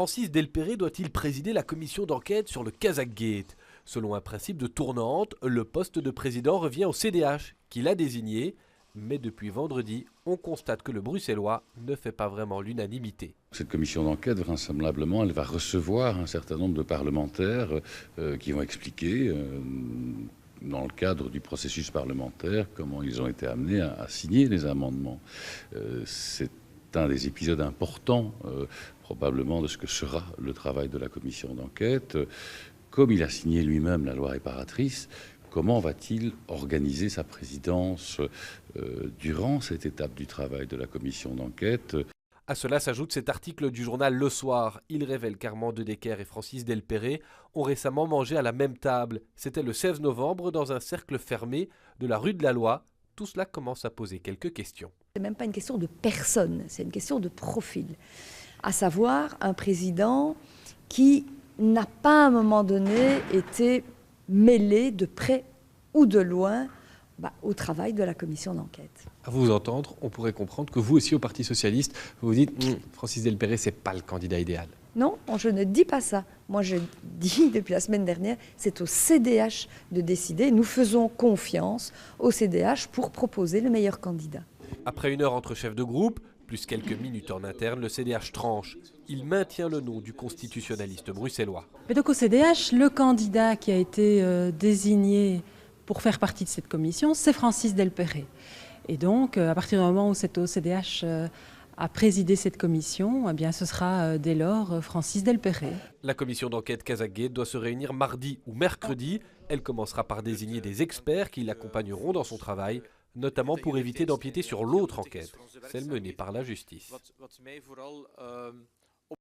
Francis Delperré doit-il présider la commission d'enquête sur le Kazakh-Gate? Selon un principe de tournante, le poste de président revient au CDH, qui l'a désigné. Mais depuis vendredi, on constate que le bruxellois ne fait pas vraiment l'unanimité. Cette commission d'enquête, vraisemblablement, elle va recevoir un certain nombre de parlementaires qui vont expliquer, dans le cadre du processus parlementaire, comment ils ont été amenés à signer les amendements. C'est un des épisodes importants, probablement, de ce que sera le travail de la commission d'enquête. Comme il a signé lui-même la loi réparatrice, comment va-t-il organiser sa présidence durant cette étape du travail de la commission d'enquête? À cela s'ajoute cet article du journal Le Soir. Il révèle qu'Armand de Decker et Francis Delperré ont récemment mangé à la même table. C'était le 16 novembre dans un cercle fermé de la rue de la Loi. Tout cela commence à poser quelques questions. Ce n'est même pas une question de personne, c'est une question de profil. À savoir un président qui n'a pas à un moment donné été mêlé de près ou de loin au travail de la commission d'enquête. À vous entendre, on pourrait comprendre que vous aussi au Parti Socialiste, vous vous dites Francis Delperré, c'est pas le candidat idéal. Non, je ne dis pas ça. Moi, je dis depuis la semaine dernière, c'est au CDH de décider. Nous faisons confiance au CDH pour proposer le meilleur candidat. Après une heure entre chefs de groupe, plus quelques minutes en interne, le CDH tranche. Il maintient le nom du constitutionnaliste bruxellois. Mais donc au CDH, le candidat qui a été désigné pour faire partie de cette commission, c'est Francis Delperré. Et donc, à partir du moment où c'est au CDH à présider cette commission, eh bien, ce sera dès lors Francis Delperré. La commission d'enquête Kazakh-Gate doit se réunir mardi ou mercredi. Elle commencera par désigner des experts qui l'accompagneront dans son travail, notamment pour éviter d'empiéter sur l'autre enquête, celle menée par la justice.